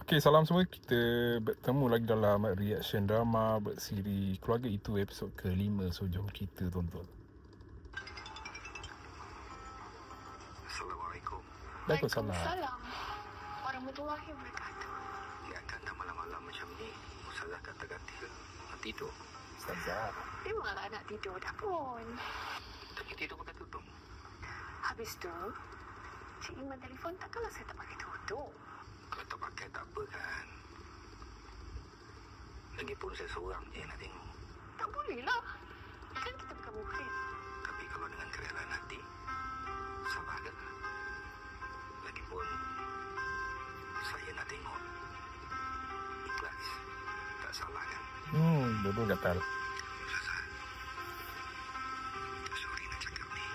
Okay, salam semua. Kita bertemu lagi dalam reaction drama bersiri Keluarga Itu episod ke-5. So, jom kita tonton. Assalamualaikum. Waalaikumsalam. Waalaikumsalam warahmatullahi wabarakatuh. Ya kan dah malam-malam macam ni, Ustazah kata-kata nak tidur. Ustazah. Memanglah nak tidur dah pun. Tapi tidur pakai tutup. Habis tu, Cik Iman telefon takkanlah saya tak pakai tutup. Kalau tak pakai tak apa kan. Lagipun saya seorang je nak tengok. Tak boleh lah. Kan kita bukan muhrim. Tapi kalau dengan kerelaan hati, salah kan? Lagipun saya nak tengok. Ikhlas. Tak salah kan? Dua-dua gatal. Ustazah, sorry nak cakap ni.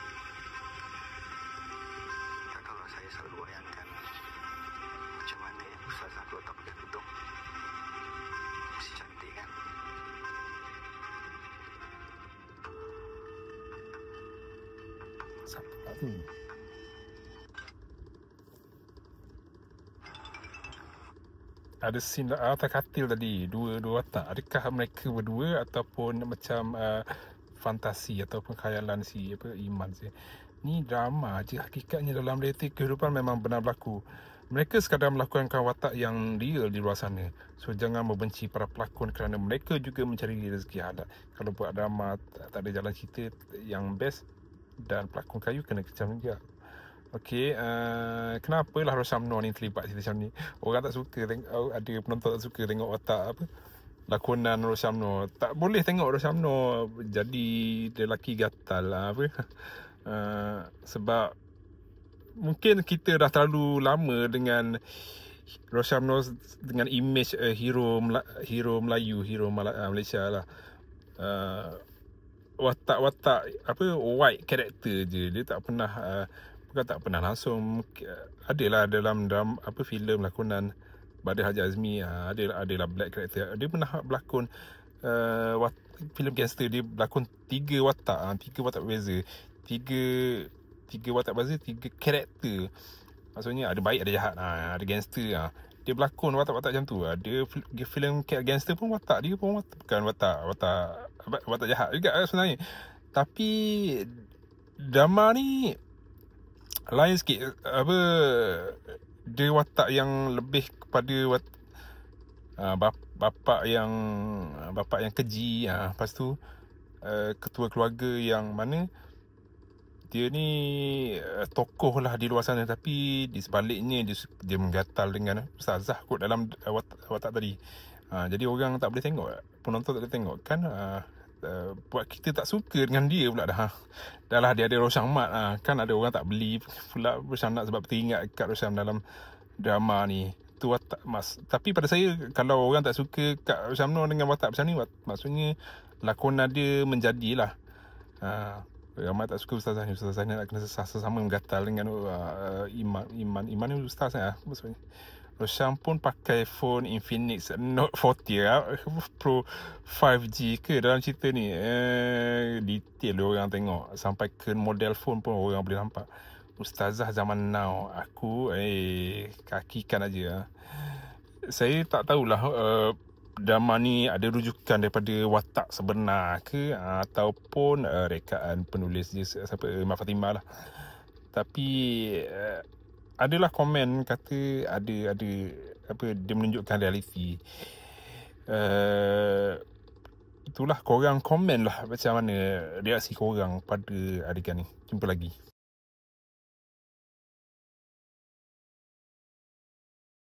Tak kalau saya selalu bayangkan macam mana Ustazah kalau tak pakai tudung. Mesti cantik kan? Siapa tu? Ada scene atas katil tadi, dua watak. Adakah mereka berdua ataupun macam fantasi ataupun khayalan si Iman sih? Ni drama je, hakikatnya dalam realiti kehidupan memang benar berlaku. Mereka sekadar melakukan watak yang real di luar sana. So jangan membenci para pelakon kerana mereka juga mencari rezeki halal. Kalau buat drama tak ada jalan cerita yang best dan pelakon kayu kena kecam juga. Okey, kenapalah Rosyamno ni terlibat cerita macam ni? Orang tak suka tengok, ada penonton tak suka tengok watak lakonan Rosyamno. Tak boleh tengok Rosyamno jadi lelaki gatal lah sebab mungkin kita dah terlalu lama dengan Rosyamno dengan image hero Melayu, Malaysia lah. Watak white character je. Dia tak pernah bukan tak pernah langsung, adalah dalam filem lakonan Badr Haji Azmi, adalah black character. Dia pernah berlakon filem gangster. Dia berlakon tiga watak berbeza, tiga watak berbeza, tiga karakter. Maksudnya ada baik ada jahat, ada gangster. Dia berlakon watak-watak macam tu. Ada filem gangster pun watak dia pun bukan watak jahat juga sebenarnya. Tapi drama ni lain sikit. Dia watak yang lebih kepada bapa yang keji. Lepas tu ketua keluarga yang mana dia ni tokoh lah di luar sana, tapi di sebaliknya dia menggatal dengan ustazah kot dalam watak tadi. Jadi orang tak boleh tengok, penonton tak boleh tengok kan. Buat kita tak suka dengan dia pula dah. Dah lah dia ada Rosyam Mat, kan ada orang tak beli pula Rosyam Mat sebab teringat kat Rosyam dalam drama ni. Tu watak mas. Tapi pada saya, kalau orang tak suka Kak Rosyamno dengan watak macam ni, maksudnya lakonan dia menjadilah. Ramai tak suka ustazah ni nak kena sesama menggatal dengan Iman ni ustaz maksudnya. Rosyam pun pakai phone Infinix Note 40 Pro 5G ke dalam cerita ni. Detail orang tengok, sampai ke model phone pun orang boleh nampak. Ustazah zaman now, aku kakikan aja. Saya tak tahulah drama ni ada rujukan daripada watak sebenar ke ataupun rekaan penulis dia siapa Mak Fatimah lah. Tapi adalah komen kata ada dia menunjukkan realiti. Itulah, korang komen lah macam mana reaksi korang pada adegan ni. Jumpa lagi.